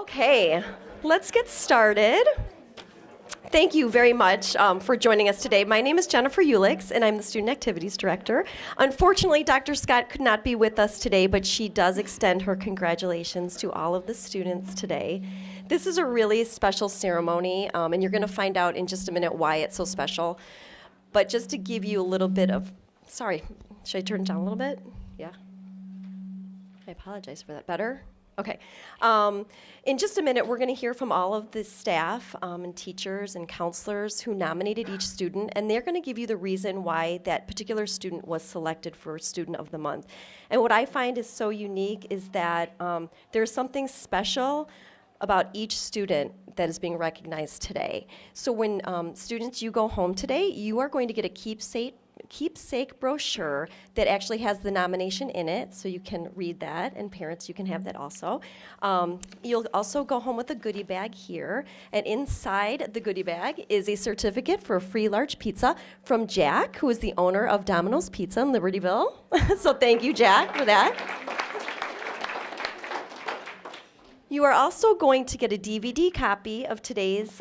Okay, let's get started. Thank you very much for joining us today. My name is Jennifer Ulix, and I'm the Student Activities Director. Unfortunately, Dr. Scott could not be with us today, but she does extend her congratulations to all of the students today. This is a really special ceremony, and you're going to find out in just a minute why it's so special. But just to give you a little bit of, sorry, should I turn it down a little bit? Yeah. I apologize for that. Better? Okay. In just a minute, we're going to hear from all of the staff and teachers and counselors who nominated each student, and they're going to give you the reason why that particular student was selected for Student of the Month. And what I find is so unique is that there's something special about each student that is being recognized today. So when students, you go home today, you are going to get a keepsake brochure that actually has the nomination in it, so you can read that, and parents, you can have that also. You'll also go home with a goodie bag here, and inside the goodie bag is a certificate for a free large pizza from Jack, who is the owner of Domino's Pizza in Libertyville. So thank you, Jack, for that. You are also going to get a DVD copy of today's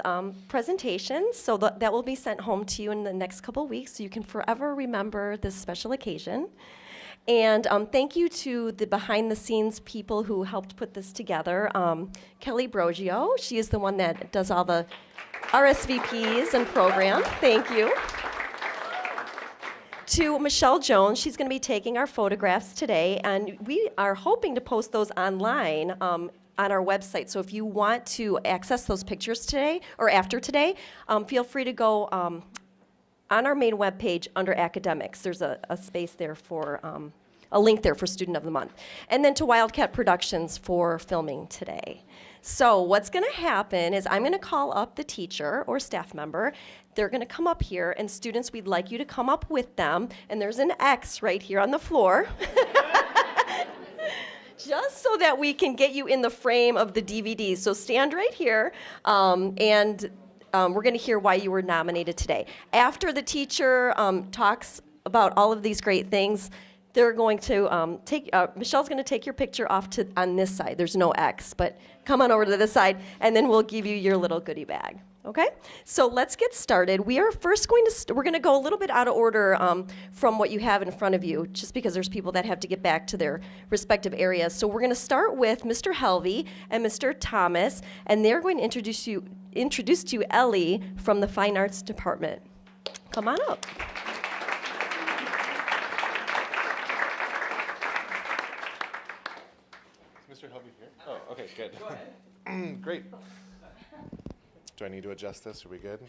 presentation, so that will be sent home to you in the next couple weeks, so you can forever remember this special occasion. And thank you to the behind-the-scenes people who helped put this together. Kelly Brogio, she is the one that does all the RSVPs and program. Thank you. To Michelle Jones, she's going to be taking our photographs today, and we are hoping to post those online on our website. So if you want to access those pictures today or after today, feel free to go on our main webpage under academics. There's a space there for a link there for Student of the Month. And then to Wildcat Productions for filming today. So what's going to happen is I'm going to call up the teacher or staff member. They're going to come up here, and students, we'd like you to come up with them. And there's an X right here on the floor. Just so that we can get you in the frame of the DVD. So stand right here, and we're going to hear why you were nominated today. After the teacher talks about all of these great things, they're going to Michelle's going to take your picture off on this side. There's no X, but come on over to this side, and then we'll give you your little goodie bag. Okay, so let's get started. We are first going to we're going to go a little bit out of order from what you have in front of you, just because there's people that have to get back to their respective areas. So we're going to start with Mr. Helvey and Mr. Thomas, and they're going to introduce to you Ellie from the Fine Arts Department. Come on up. Is Mr. Helvey here? Oh, okay, good. Go ahead. Great. Do I need to adjust this? Are we good?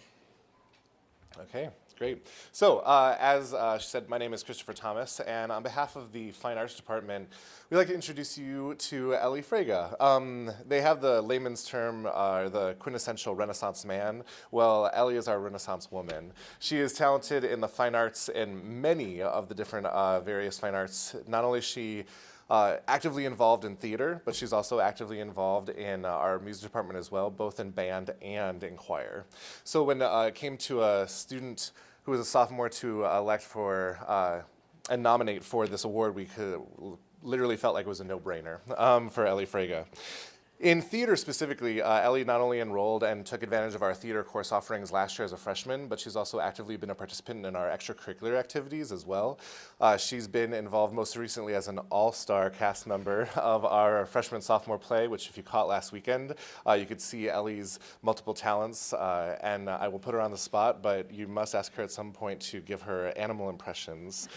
Okay, great. So, as she said, my name is Christopher Thomas, and on behalf of the Fine Arts Department, we'd like to introduce you to Ellie Fraga. They have the layman's term, the quintessential Renaissance man. Well, Ellie is our Renaissance woman. She is talented in the fine arts in many of the different various fine arts. Not only is she actively involved in theater, but she's also actively involved in our music department as well, both in band and in choir. So when it came to a student who was a sophomore to elect for and nominate for this award, we literally felt like it was a no-brainer for Ellie Fraga. In theater specifically, Ellie not only enrolled and took advantage of our theater course offerings last year as a freshman, but she's also actively been a participant in our extracurricular activities as well. She's been involved most recently as an all-star cast member of our freshman-sophomore play, which if you caught last weekend, you could see Ellie's multiple talents, and I will put her on the spot, but you must ask her at some point to give her animal impressions,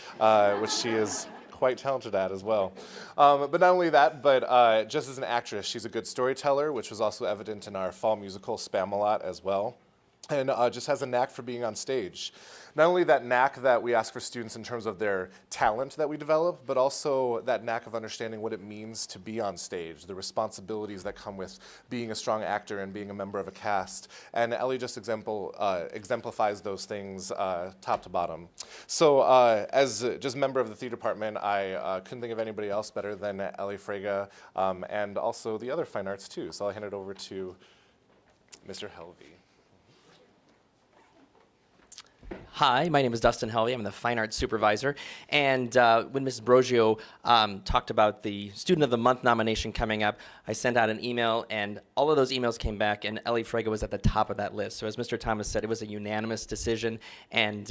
which she is quite talented at as well. But not only that, but just as an actress, she's a good storyteller, which was also evident in our fall musical Spam-A-Lot as well, and just has a knack for being on stage. Not only that knack that we ask for students in terms of their talent that we develop, but also that knack of understanding what it means to be on stage, the responsibilities that come with being a strong actor and being a member of a cast. And Ellie just exemplifies those things top to bottom. So as just member of the theater department, I couldn't think of anybody else better than Ellie Fraga, and also the other fine arts too. So I'll hand it over to Mr. Helvey. Hi, my name is Dustin Helvey. I'm the Fine Arts Supervisor. And when Mrs. Brogio talked about the Student of the Month nomination coming up, I sent out an email, and all of those emails came back, and Ellie Fraga was at the top of that list. So as Mr. Thomas said, it was a unanimous decision. And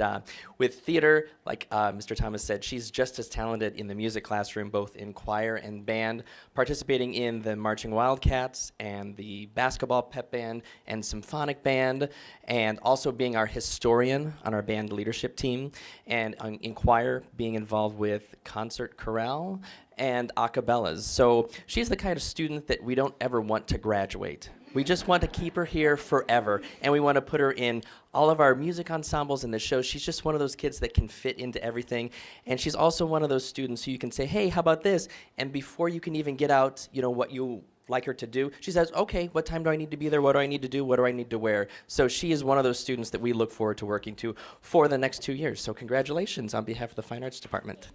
with theater, like Mr. Thomas said, she's just as talented in the music classroom, both in choir and band, participating in the marching Wildcats and the basketball pep band and symphonic band, and also being our historian on our band leadership team, and in choir being involved with concert chorale and a cappellas. So she's the kind of student that we don't ever want to graduate. We just want to keep her here forever, and we want to put her in all of our music ensembles and the shows. She's just one of those kids that can fit into everything, and she's also one of those students who you can say, hey, how about this? And before you can even get out, what you like her to do, she says, okay, what time do I need to be there? What do I need to do? What do I need to wear? So she is one of those students that we look forward to working to for the next 2 years. So congratulations on behalf of the Fine Arts Department.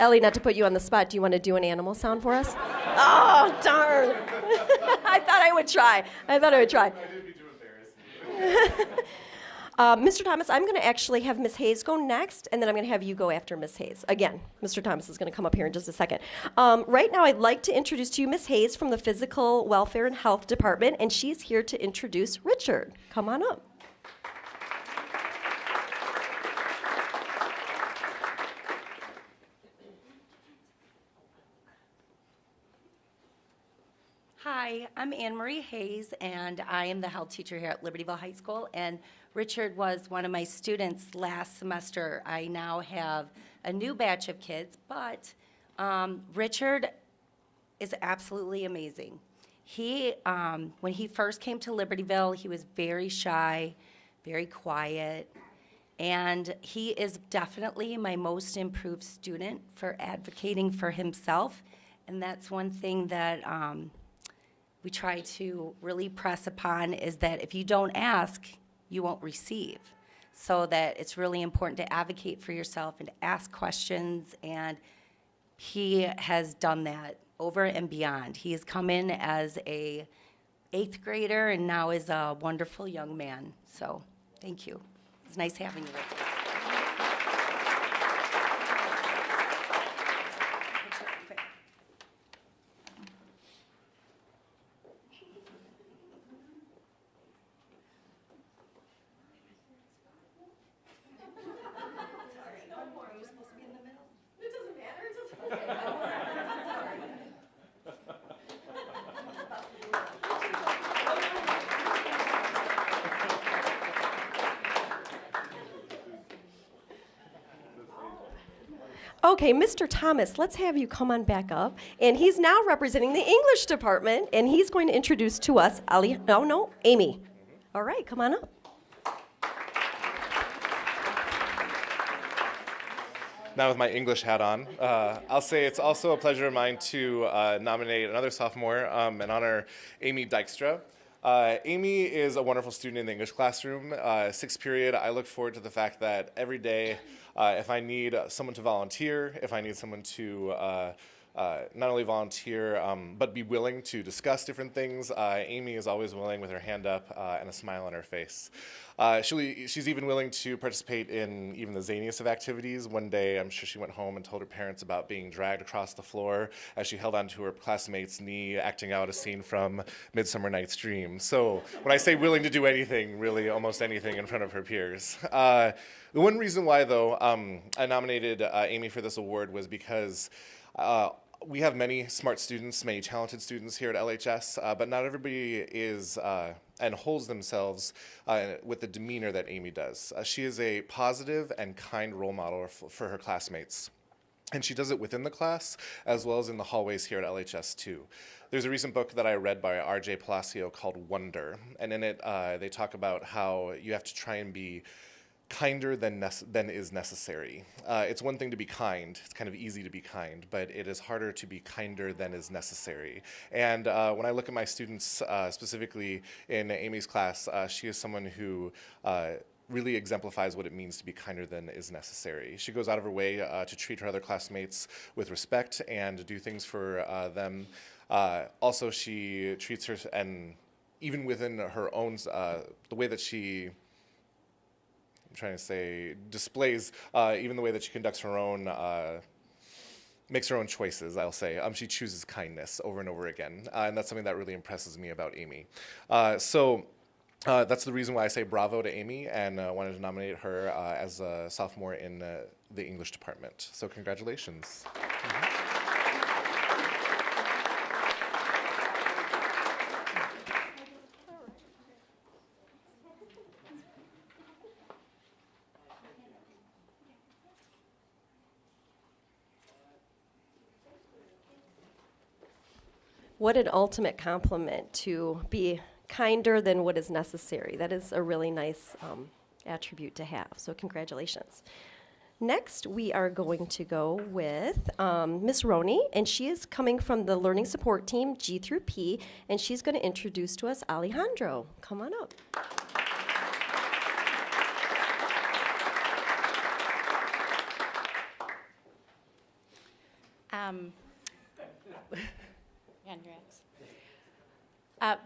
Ellie, not to put you on the spot, do you want to do an animal sound for us? Oh, darn. I thought I would try. I did be too embarrassed. Mr. Thomas, I'm going to actually have Ms. Hayes go next, and then I'm going to have you go after Ms. Hayes. Again, Mr. Thomas is going to come up here in just a second. Right now, I'd like to introduce to you Ms. Hayes from the Physical Welfare and Health Department, and she's here to introduce Richard. Come on up. Hi, I'm Anne Marie Hayes, and I am the health teacher here at Libertyville High School. And Richard was one of my students last semester. I now have a new batch of kids, but Richard is absolutely amazing. He, when he first came to Libertyville, he was very shy, very quiet, and he is definitely my most improved student for advocating for himself. And that's one thing that we try to really press upon, is that if you don't ask, you won't receive. So that it's really important to advocate for yourself and to ask questions, and he has done that over and beyond. He has come in as a 8th grader and now is a wonderful young man. So thank you. It's nice having you with us. Okay, Mr. Thomas, let's have you come on back up. And he's now representing the English department, and he's going to introduce to us Amy. All right, come on up. Now with my English hat on, I'll say it's also a pleasure of mine to nominate another sophomore and honor Amy Dykstra. Amy is a wonderful student in the English classroom. 6th period, I look forward to the fact that every day, if I need someone to volunteer, if I need someone to not only volunteer, but be willing to discuss different things, Amy is always willing with her hand up and a smile on her face. She's even willing to participate in even the zaniest of activities. One day, I'm sure she went home and told her parents about being dragged across the floor as she held onto her classmate's knee, acting out a scene from Midsummer Night's Dream. So when I say willing to do anything, really almost anything in front of her peers. The one reason why, though, I nominated Amy for this award was because we have many smart students, many talented students here at LHS, but not everybody is and holds themselves with the demeanor that Amy does. She is a positive and kind role model for her classmates. And she does it within the class as well as in the hallways here at LHS too. There's a recent book that I read by R.J. Palacio called Wonder, and in it they talk about how you have to try and be kinder than is necessary. It's one thing to be kind. It's kind of easy to be kind, but it is harder to be kinder than is necessary. And when I look at my students, specifically in Amy's class, she is someone who really exemplifies what it means to be kinder than is necessary. She goes out of her way to treat her other classmates with respect and do things for them. Also, she treats her, and even within her own, the way that she, displays, even the way that she conducts her own, makes her own choices, I'll say. She chooses kindness over and over again, and that's something that really impresses me about Amy. So that's the reason why I say bravo to Amy, and wanted to nominate her as a sophomore in the English department. So congratulations. What an ultimate compliment to be kinder than what is necessary. That is a really nice attribute to have, so congratulations. Next, we are going to go with Miss Roney, and she is coming from the Learning Support Team, G through P, and she's going to introduce to us Alejandro. Come on up.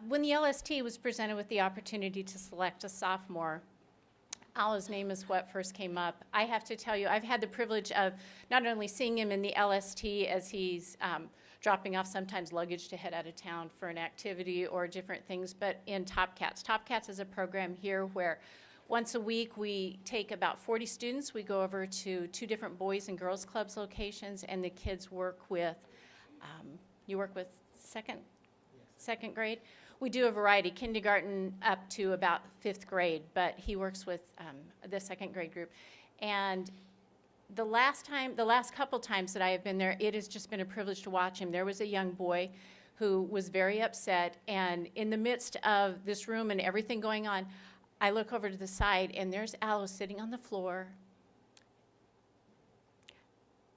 When the LST was presented with the opportunity to select a sophomore, Ala's name is what first came up. I have to tell you, I've had the privilege of not only seeing him in the LST as he's dropping off sometimes luggage to head out of town for an activity or different things, but in Top Cats. Top Cats is a program here where once a week we take about 40 students. We go over to 2 different Boys and Girls Clubs locations, and the kids work with, you work with second grade? We do a variety, kindergarten up to about 5th grade, but he works with the 2nd grade group. And the last couple times that I have been there, it has just been a privilege to watch him. There was a young boy who was very upset, and in the midst of this room and everything going on, I look over to the side, and there's Aloe sitting on the floor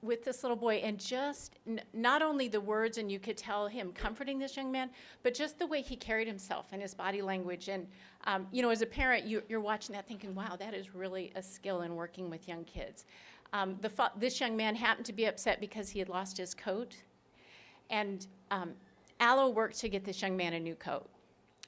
with this little boy, and just not only the words, and you could tell him comforting this young man, but just the way he carried himself and his body language. And as a parent, you're watching that thinking, wow, that is really a skill in working with young kids. This young man happened to be upset because he had lost his coat, and Aloe worked to get this young man a new coat.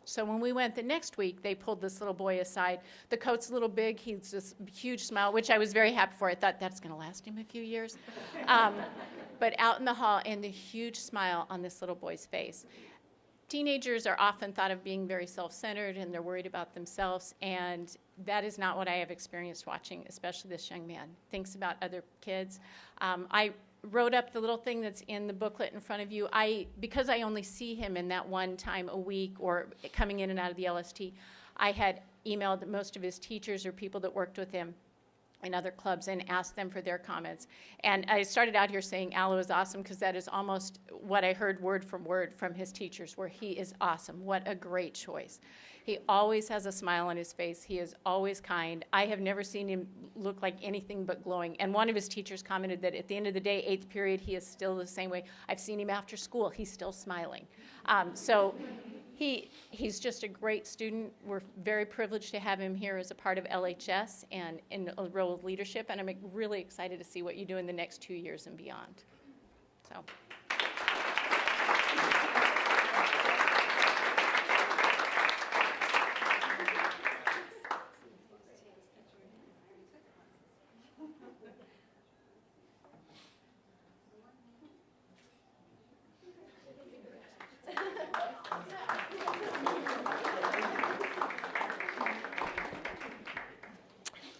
So when we went the next week, they pulled this little boy aside. The coat's a little big. He's this huge smile, which I was very happy for. I thought that's going to last him a few years. But out in the hall, and the huge smile on this little boy's face. Teenagers are often thought of being very self-centered, and they're worried about themselves, and that is not what I have experienced watching, especially this young man. Thinks about other kids. I wrote up the little thing that's in the booklet in front of you. Because I only see him in that one time a week or coming in and out of the LST, I had emailed most of his teachers or people that worked with him in other clubs and asked them for their comments. And I started out here saying Aloe is awesome because that is almost what I heard word from word from his teachers, where he is awesome. What a great choice. He always has a smile on his face. He is always kind. I have never seen him look like anything but glowing. And one of his teachers commented that at the end of the day, 8th period, he is still the same way. I've seen him after school. He's still smiling. So he's just a great student. We're very privileged to have him here as a part of LHS and in a role of leadership. And I'm really excited to see what you do in the next 2 years and beyond. So.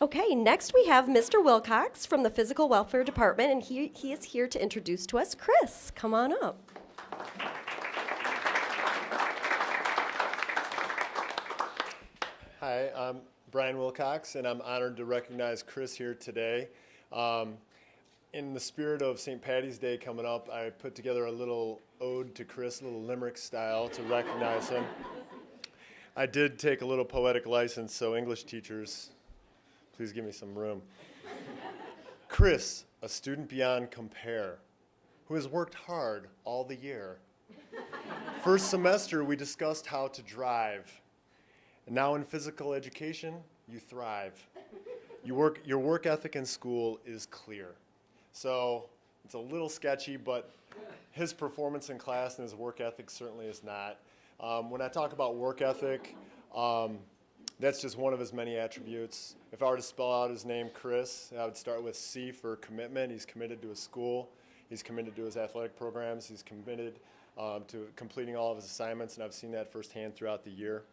Okay, next we have Mr. Wilcox from the Physical Welfare Department, and he is here to introduce to us Chris. Come on up. Hi, I'm Brian Wilcox, and I'm honored to recognize Chris here today. In the spirit of St. Patty's Day coming up, I put together a little ode to Chris, a little limerick style, to recognize him. I did take a little poetic license, so English teachers, Please give me some room. Chris, a student beyond compare, who has worked hard all the year. First semester, we discussed how to drive. And now in physical education, you thrive. Your work ethic in school is clear. So it's a little sketchy, but his performance in class and his work ethic certainly is not. When I talk about work ethic, that's just one of his many attributes. If I were to spell out his name, Chris, I would start with C for commitment. He's committed to his school. He's committed to his athletic programs. He's committed to completing all of his assignments, and I've seen that firsthand throughout the year.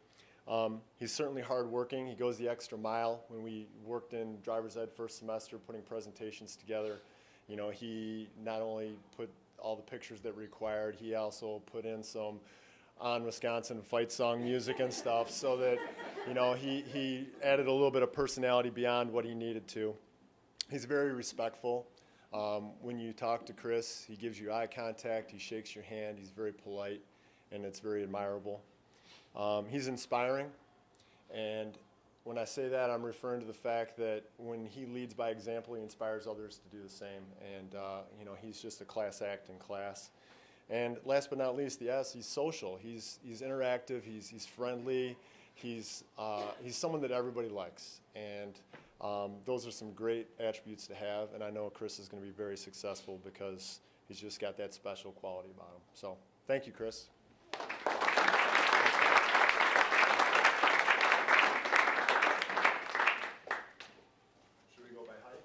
He's certainly hardworking. He goes the extra mile. When we worked in driver's ed first semester, putting presentations together, you know, he not only put all the pictures that were required, he also put in some On Wisconsin fight song music and stuff, so that, you know, he added a little bit of personality beyond what he needed to. He's very respectful. When you talk to Chris, he gives you eye contact, he shakes your hand, he's very polite, and it's very admirable. He's inspiring, and when I say that, I'm referring to the fact that when he leads by example, he inspires others to do the same, and you know, he's just a class act in class. And last but not least, yes, he's social. He's interactive. He's friendly. He's someone that everybody likes, and those are some great attributes to have. And I know Chris is going to be very successful because he's just got that special quality about him. So thank you, Chris. Should we go by height?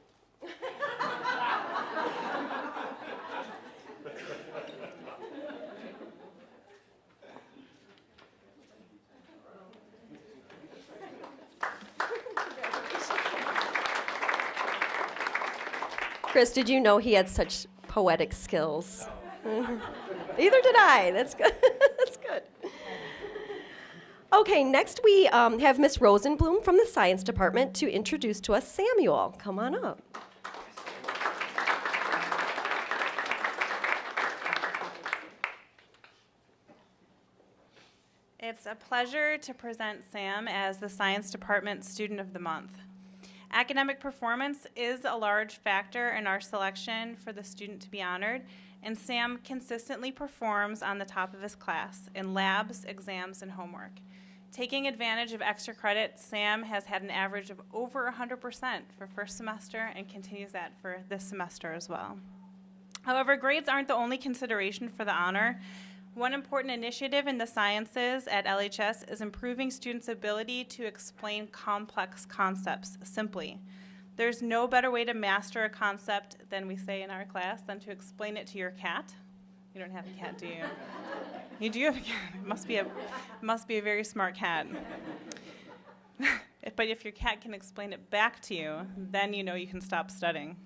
Chris, did you know he had such poetic skills? Neither did I. That's good. That's good. Okay, next we have Miss Rosenblum from the Science Department to introduce to us Samuel. Come on up. It's a pleasure to present Sam as the Science Department Student of the Month. Academic performance is a large factor in our selection for the student to be honored, and Sam consistently performs on the top of his class in labs, exams, and homework. Taking advantage of extra credit, Sam has had an average of over 100% for first semester and continues that for this semester as well. However, grades aren't the only consideration for the honor. One important initiative in the sciences at LHS is improving students' ability to explain complex concepts simply. There's no better way to master a concept than we say in our class than to explain it to your cat. You don't have a cat, do you? You do have a cat. It must be a very smart cat. But if your cat can explain it back to you, then you know you can stop studying.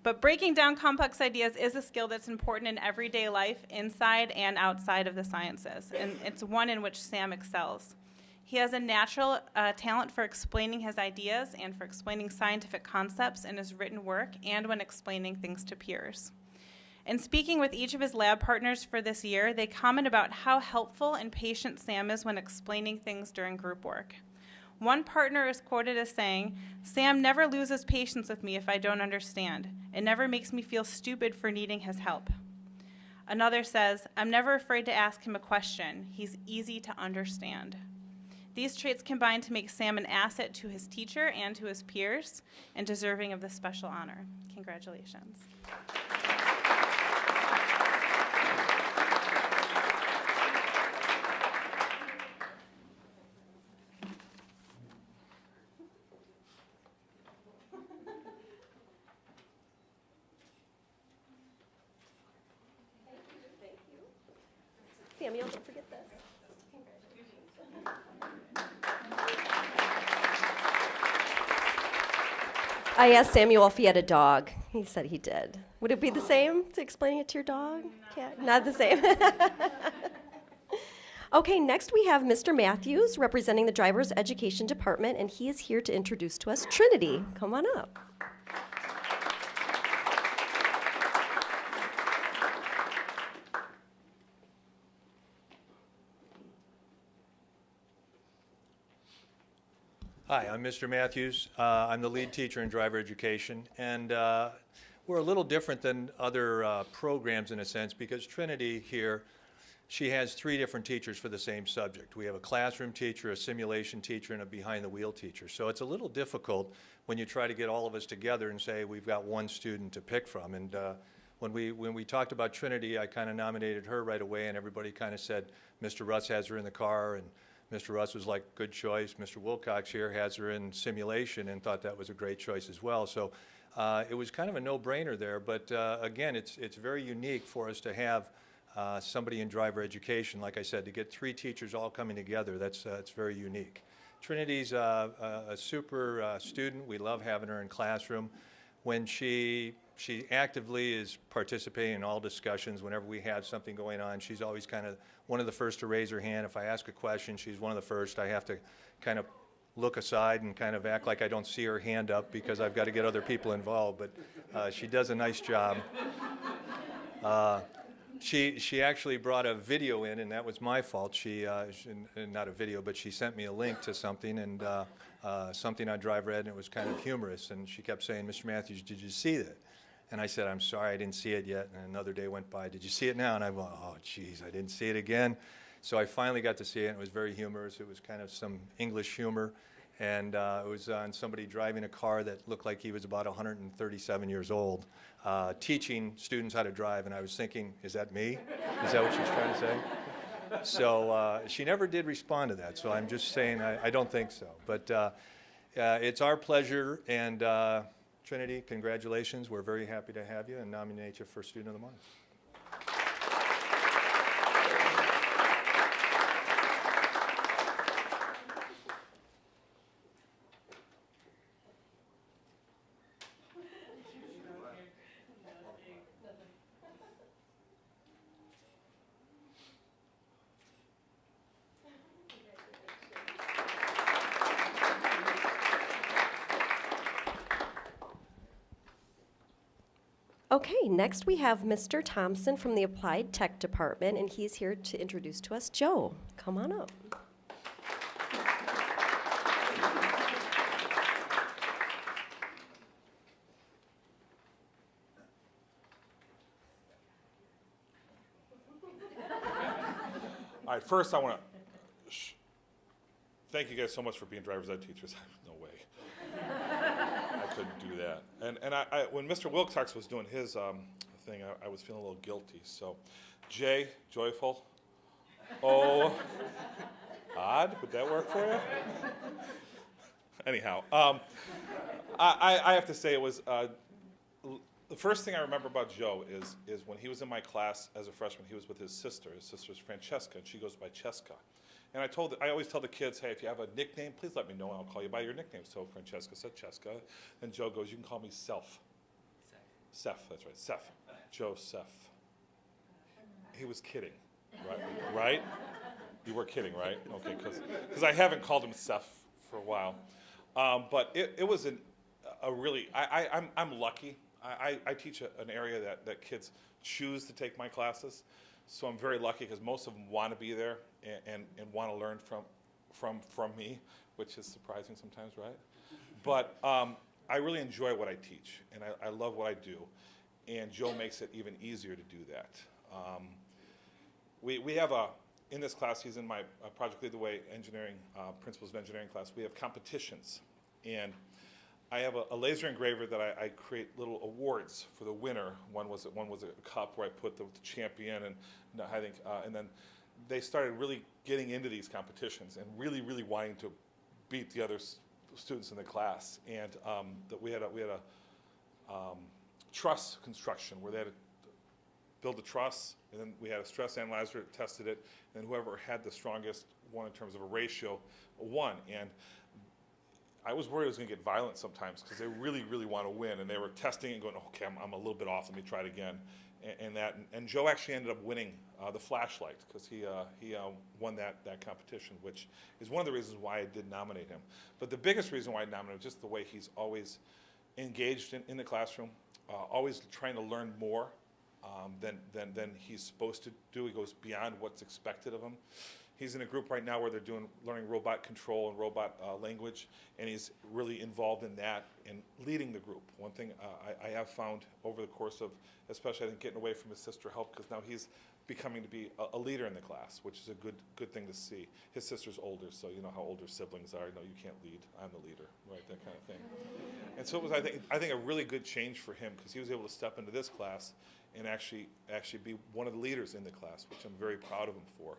But breaking down complex ideas is a skill that's important in everyday life, inside and outside of the sciences, and it's one in which Sam excels. He has a natural talent for explaining his ideas and for explaining scientific concepts in his written work and when explaining things to peers. In speaking with each of his lab partners for this year, they comment about how helpful and patient Sam is when explaining things during group work. One partner is quoted as saying, "Sam never loses patience with me if I don't understand. It never makes me feel stupid for needing his help." Another says, "I'm never afraid to ask him a question. He's easy to understand." These traits combine to make Sam an asset to his teacher and to his peers, and deserving of this special honor. Congratulations. Samuel, don't forget this. I asked Samuel if he had a dog. He said he did. Would it be the same to explaining it to your dog? Cat? Not the same. Okay, next we have Mr. Matthews representing the Driver's Education Department, and he is here to introduce to us Trinity. Come on up. Hi, I'm Mr. Matthews. I'm the lead teacher in driver education, and we're a little different than other programs in a sense because Trinity here, she has 3 different teachers for the same subject. We have a classroom teacher, a simulation teacher, and a behind-the-wheel teacher. So it's a little difficult when you try to get all of us together and say we've got one student to pick from. And when we talked about Trinity, I kind of nominated her right away, and everybody kind of said Mr. Russ has her in the car, and Mr. Russ was like, good choice. Mr. Wilcox here has her in simulation and thought that was a great choice as well. So it was kind of a no-brainer there. But again, it's very unique for us to have somebody in driver education, like I said, to get 3 teachers all coming together. That's very unique. Trinity's a super student. We love having her in classroom. When she actively is participating in all discussions. Whenever we have something going on, she's always kind of one of the first to raise her hand. If I ask a question, she's one of the first. I have to kind of look aside and kind of act like I don't see her hand up because I've got to get other people involved. But she does a nice job. She actually brought a video in, and that was my fault. Not a video, but she sent me a link to something, and something on Drive Red, and it was kind of humorous. And she kept saying, Mr. Matthews, did you see that? And I said, I'm sorry, I didn't see it yet. And another day went by. Did you see it now? And I went, oh, geez, I didn't see it again. So I finally got to see it, and it was very humorous. It was kind of some English humor. And it was on somebody driving a car that looked like he was about 137 years old, teaching students how to drive. And I was thinking, is that me? Is that what she's trying to say? So she never did respond to that. So I'm just saying I don't think so. But it's our pleasure. And Trinity, congratulations. We're very happy to have you and nominate you for Student of the Month. Okay, next we have Mr. Thompson from the Applied Tech Department, and he's here to introduce to us Joe. Come on up. All right, first I want to thank you guys so much for being driver's ed teachers. No way. I couldn't do that. And I when Mr. Wilcox was doing his thing, I was feeling a little guilty. So, Jay, joyful. Oh, odd. Would that work for you? Anyhow, I have to say it was the first thing I remember about Joe is when he was in my class as a freshman. He was with his sister. His sister's Francesca, and she goes by Cheska. And I always tell the kids, hey, if you have a nickname, please let me know, and I'll call you by your nickname. So Francesca said Cheska, and Joe goes, you can call me Self. Seth, that's right, Seth. Joseph. He was kidding, right? You were kidding, right? Okay, because I haven't called him Seth for a while. But it was a really, I'm lucky. I teach an area that kids choose to take my classes. So I'm very lucky because most of them want to be there and want to learn from me, which is surprising sometimes, right? But I really enjoy what I teach, and I love what I do. And Joe makes it even easier to do that. We have in this class, he's in my Project Lead the Way engineering, Principles of Engineering class, we have competitions. And I have a laser engraver that I create little awards for the winner. One was a cup where I put the champion, and I think, and then they started really getting into these competitions and really, really wanting to beat the other students in the class. And that we had a truss construction where they had to build a truss, and then we had a stress analyzer that tested it, and whoever had the strongest one in terms of a ratio won. And I was worried it was going to get violent sometimes because they really, really want to win, and they were testing and going, okay, I'm a little bit off. Let me try it again, and Joe actually ended up winning the flashlight because he won that competition, which is one of the reasons why I did nominate him. But the biggest reason why I nominated him is just the way he's always engaged in the classroom, always trying to learn more than he's supposed to do. He goes beyond what's expected of him. He's in a group right now where they're learning robot control and robot language, and he's really involved in that and leading the group. One thing I have found over the course of, especially I think getting away from his sister helped, because now he's becoming to be a leader in the class, which is a good thing to see. His sister's older, so you know how older siblings are. No, you can't lead. I'm the leader, right? That kind of thing. And so it was, I think, a really good change for him, because he was able to step into this class and actually be one of the leaders in the class, which I'm very proud of him for.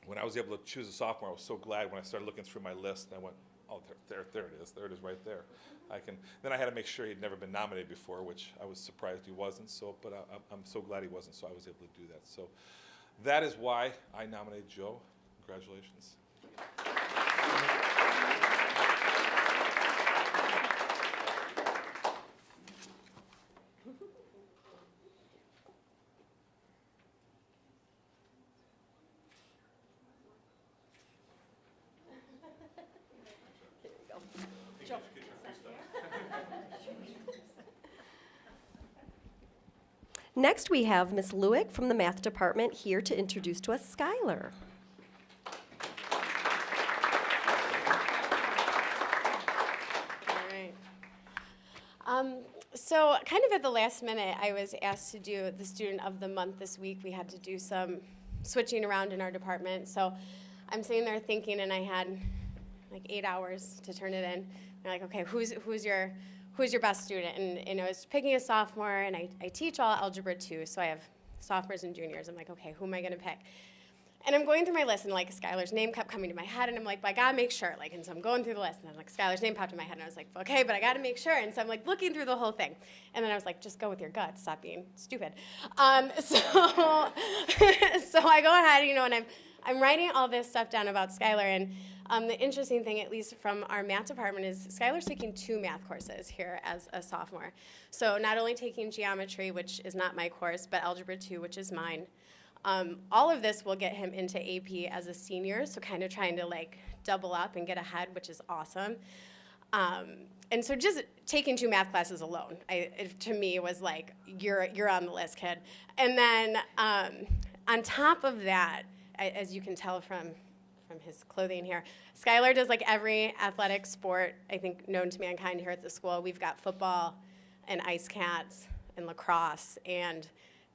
When I was able to choose a sophomore, I was so glad when I started looking through my list, and I went, oh, there it is. There it is right there. Then I had to make sure he'd never been nominated before, which I was surprised he wasn't. So, but I'm so glad he wasn't, so I was able to do that. So that is why I nominated Joe. Congratulations. Next, we have Ms. Lewick from the math department here to introduce to us Skyler. All right. So kind of at the last minute, I was asked to do the Student of the Month this week. We had to do some switching around in our department. So I'm sitting there thinking, and I had like 8 hours to turn it in. I'm like, okay, who's your best student? And I was picking a sophomore, and I teach all Algebra 2, so I have sophomores and juniors. I'm like, okay, who am I going to pick? And I'm going through my list, and like Skyler's name kept coming to my head, and I'm like, but I gotta make sure. And so I'm going through the list, and then like Skyler's name popped in my head, and I was like, okay, but I gotta make sure. And so I'm like looking through the whole thing, and then I was like, just go with your gut, stop being stupid. So I go ahead, and I'm writing all this stuff down about Skyler, and the interesting thing, at least from our math department, is Skyler's taking 2 math courses here as a sophomore. So not only taking geometry, which is not my course, but Algebra 2, which is mine. All of this will get him into AP as a senior, so kind of trying to like double up and get ahead, which is awesome. And so just taking 2 math classes alone, to me was like, you're on the list, kid. And then on top of that, as you can tell from his clothing here, Skyler does like every athletic sport, I think, known to mankind here at the school. We've got football and ice cats and lacrosse, and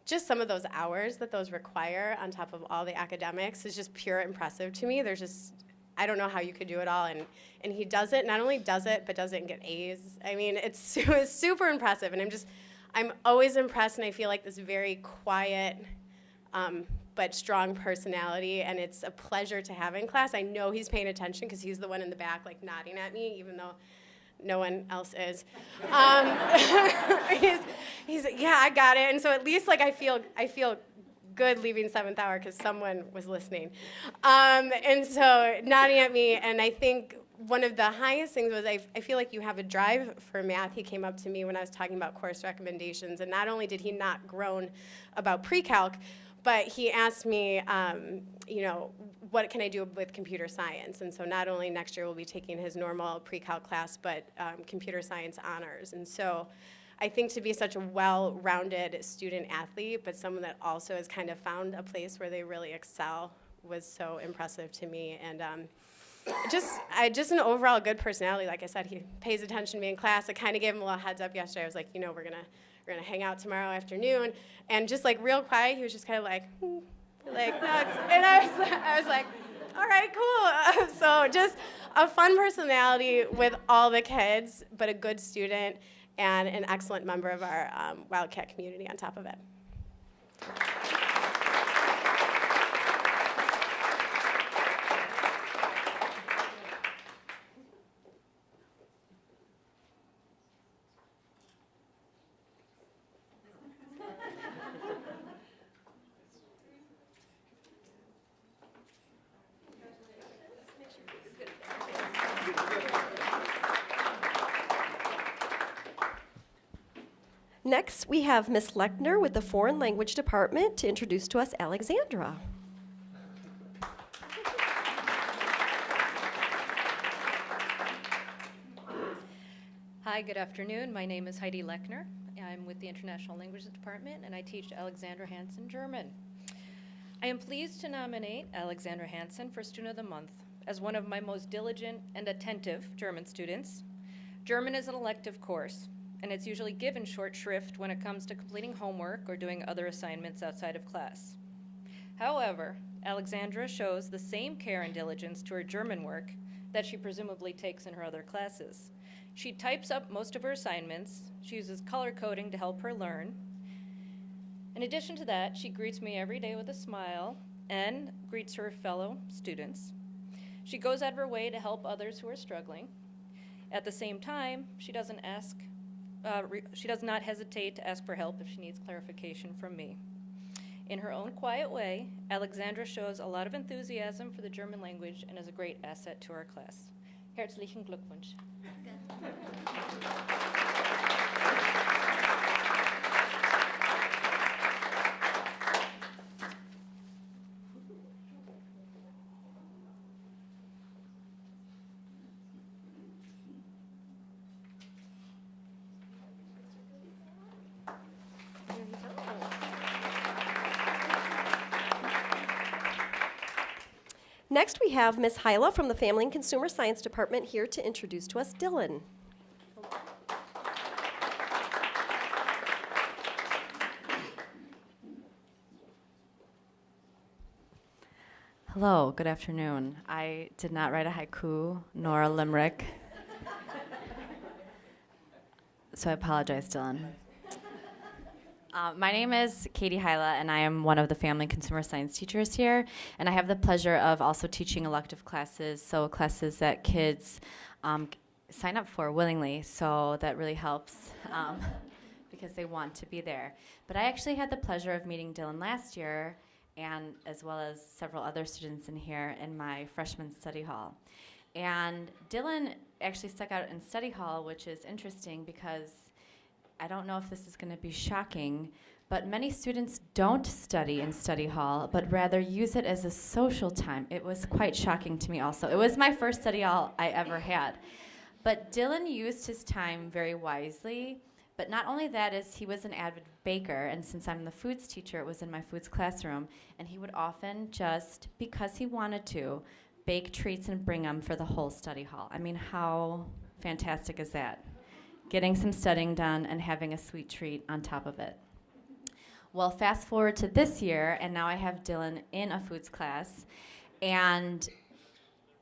just some of those hours that those require on top of all the academics is just pure impressive to me. There's just, I don't know how you could do it all, and he does it, not only does it, but does it and get A's. I mean, it's super impressive, and I'm always impressed, and I feel like this very quiet, but strong personality, and it's a pleasure to have in class. I know he's paying attention because he's the one in the back, like, nodding at me, even though no one else is. He's yeah, I got it. And so at least like I feel good leaving 7th hour because someone was listening. And so nodding at me, and I think one of the highest things was I feel like you have a drive for math. He came up to me when I was talking about course recommendations, and not only did he not groan about pre-calc, but he asked me, what can I do with computer science? And so not only next year we'll be taking his normal pre-calc class, but computer science honors. And so I think to be such a well-rounded student athlete, but someone that also has kind of found a place where they really excel, was so impressive to me. And just an overall good personality. Like I said, he pays attention to me in class. I kind of gave him a little heads up yesterday. I was like, we're gonna hang out tomorrow afternoon, and just like real quiet, he was just kind of like, like nuts, and I was like, all right, cool. So just a fun personality with all the kids, but a good student and an excellent member of our Wildcat community on top of it. Next, we have Ms. Lechner with the Foreign Language Department to introduce to us Alexandra. Hi, good afternoon. My name is Heidi Lechner. I'm with the International Languages Department, and I teach Alexandra Hansen German. I am pleased to nominate Alexandra Hansen for Student of the Month as one of my most diligent and attentive German students. German is an elective course, and it's usually given short shrift when it comes to completing homework or doing other assignments outside of class. However, Alexandra shows the same care and diligence to her German work that she presumably takes in her other classes. She types up most of her assignments, she uses color coding to help her learn. In addition to that, she greets me every day with a smile and greets her fellow students. She goes out of her way to help others who are struggling. At the same time, she does not hesitate to ask for help if she needs clarification from me. In her own quiet way, Alexandra shows a lot of enthusiasm for the German language and is a great asset to our class. Herzlichen Glückwunsch. Next, we have Ms. Hyla from the Family and Consumer Science Department here to introduce to us Dylan. Hello, good afternoon. I did not write a haiku nor a limerick, so I apologize, Dylan. My name is Katie Hyla, and I am one of the Family and Consumer Science teachers here, and I have the pleasure of also teaching elective classes, so classes that kids sign up for willingly, so that really helps because they want to be there. But I actually had the pleasure of meeting Dylan last year, and as well as several other students in here in my freshman study hall. And Dylan actually stuck out in study hall, which is interesting because I don't know if this is going to be shocking, but many students don't study in study hall, but rather use it as a social time. It was quite shocking to me also. It was my first study hall I ever had. But Dylan used his time very wisely, but not only that is he was an avid baker, and since I'm the foods teacher, it was in my foods classroom, and he would often just, because he wanted to, bake treats and bring them for the whole study hall. I mean, how fantastic is that? Getting some studying done and having a sweet treat on top of it. Well, fast forward to this year, and now I have Dylan in a foods class, and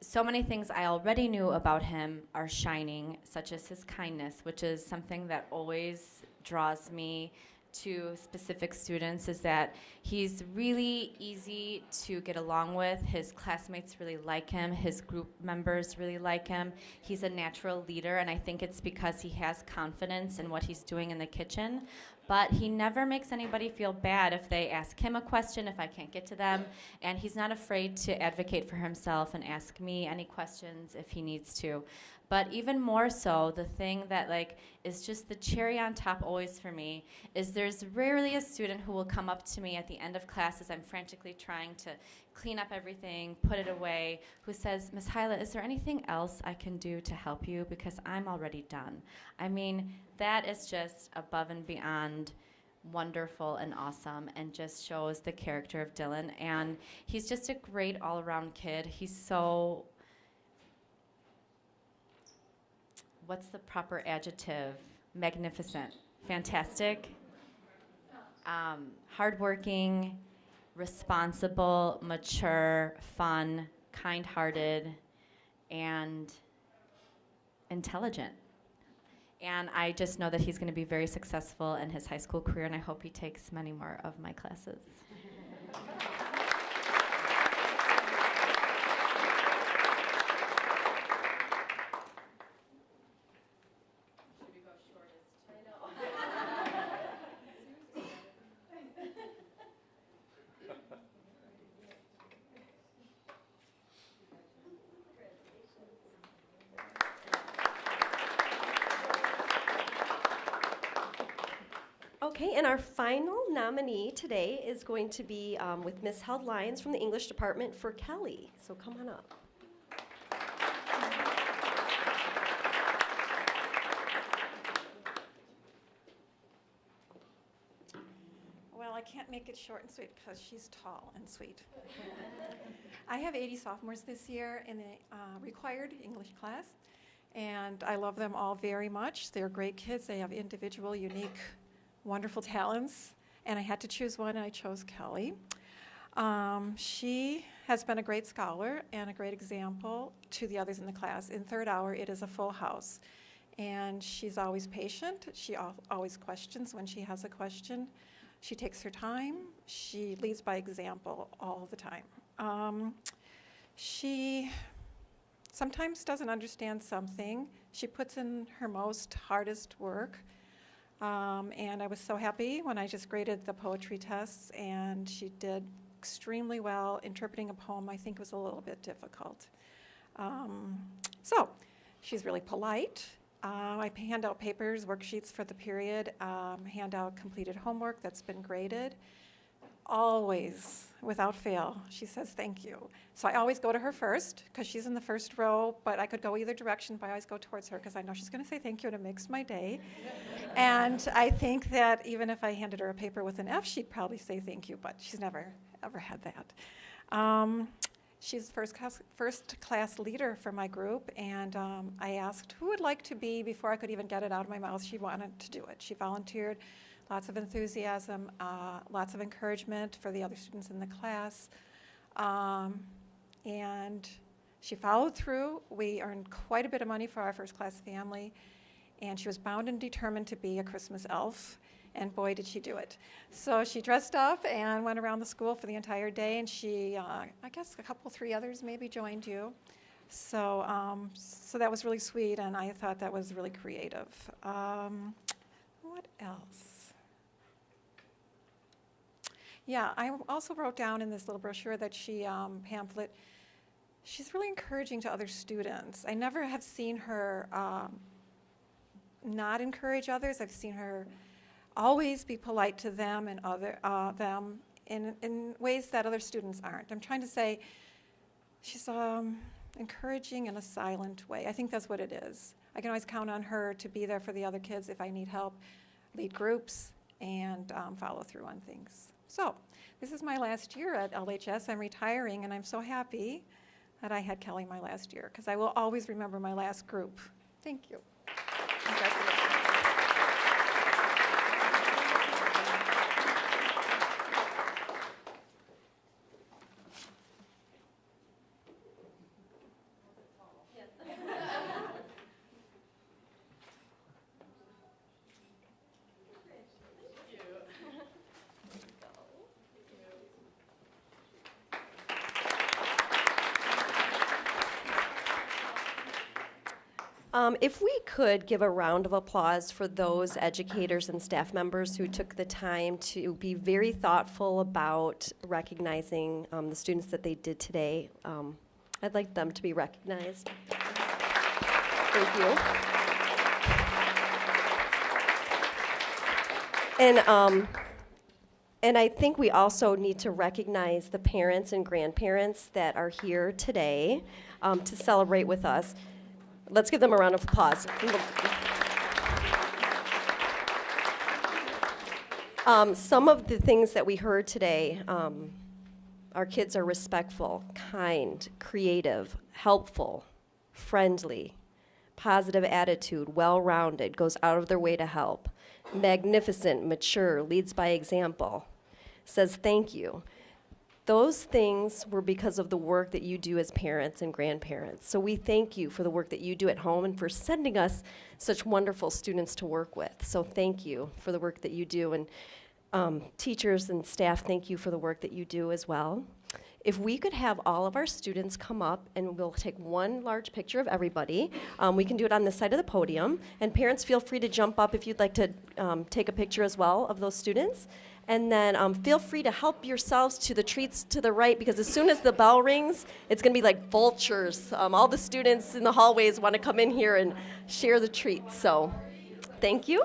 so many things I already knew about him are shining, such as his kindness, which is something that always draws me to specific students, is that he's really easy to get along with. His classmates really like him. His group members really like him. He's a natural leader, and I think it's because he has confidence in what he's doing in the kitchen. But he never makes anybody feel bad if they ask him a question, if I can't get to them. And he's not afraid to advocate for himself and ask me any questions if he needs to. But even more so, the thing that is just the cherry on top always for me is there's rarely a student who will come up to me at the end of class as I'm frantically trying to clean up everything, put it away, who says, Ms. Hyla, is there anything else I can do to help you? Because I'm already done. I mean, that is just above and beyond wonderful and awesome, and just shows the character of Dylan. And he's just a great all-around kid. He's so, what's the proper adjective? Magnificent, fantastic, hardworking, responsible, mature, fun, kind-hearted, and intelligent. And I just know that he's going to be very successful in his high school career, and I hope he takes many more of my classes. Okay, and our final nominee today is going to be with Miss Held Lyons from the English department for Kelly. So come on up. Well, I can't make it short and sweet because she's tall and sweet. I have 80 sophomores this year in the required English class, and I love them all very much. They're great kids. They have individual, unique, wonderful talents, and I had to choose one, and I chose Kelly. She has been a great scholar and a great example to the others in the class. In third hour, it is a full house, and she's always patient. She always questions when she has a question. She takes her time. She leads by example all the time. She sometimes doesn't understand something. She puts in her most hardest work. And I was so happy when I just graded the poetry tests, and she did extremely well. Interpreting a poem, I think, was a little bit difficult. So she's really polite. I hand out papers, worksheets for the period, hand out completed homework that's been graded. Always, without fail, she says thank you. So I always go to her first because she's in the first row, but I could go either direction, but I always go towards her because I know she's going to say thank you, and it makes my day. And I think that even if I handed her a paper with an F, she'd probably say thank you, but she's never, ever had that. She's first class leader for my group, and I asked who would like to be, before I could even get it out of my mouth, she wanted to do it. She volunteered, lots of enthusiasm, lots of encouragement for the other students in the class, and she followed through. We earned quite a bit of money for our first class family, and she was bound and determined to be a Christmas elf. And boy, did she do it. So she dressed up and went around the school for the entire day, and she, I guess three others maybe joined you. So so that was really sweet, and I thought that was really creative. What else? Yeah, I also wrote down in this little brochure that she, pamphlet, she's really encouraging to other students. I never have seen her not encourage others. I've seen her always be polite to them and them in ways that other students aren't. I'm trying to say she's encouraging in a silent way. I think that's what it is. I can always count on her to be there for the other kids if I need help, lead groups, and follow through on things. So this is my last year at LHS. I'm retiring, and I'm so happy that I had Kelly my last year, because I will always remember my last group. Thank you. Congratulations. If we could give a round of applause for those educators and staff members who took the time to be very thoughtful about recognizing the students that they did today, I'd like them to be recognized. Thank you. And I think we also need to recognize the parents and grandparents that are here today to celebrate with us. Let's give them a round of applause. Some of the things that we heard today, our kids are respectful, kind, creative, helpful, friendly, positive attitude, well-rounded, goes out of their way to help, magnificent, mature, leads by example, says thank you. Those things were because of the work that you do as parents and grandparents. So we thank you for the work that you do at home and for sending us such wonderful students to work with. So thank you for the work that you do. And teachers and staff, thank you for the work that you do as well. If we could have all of our students come up, and we'll take one large picture of everybody. We can do it on this side of the podium. And parents, feel free to jump up if you'd like to take a picture as well of those students. And then feel free to help yourselves to the treats to the right, because as soon as the bell rings, it's going to be like vultures. All the students in the hallways want to come in here and share the treats. So thank you.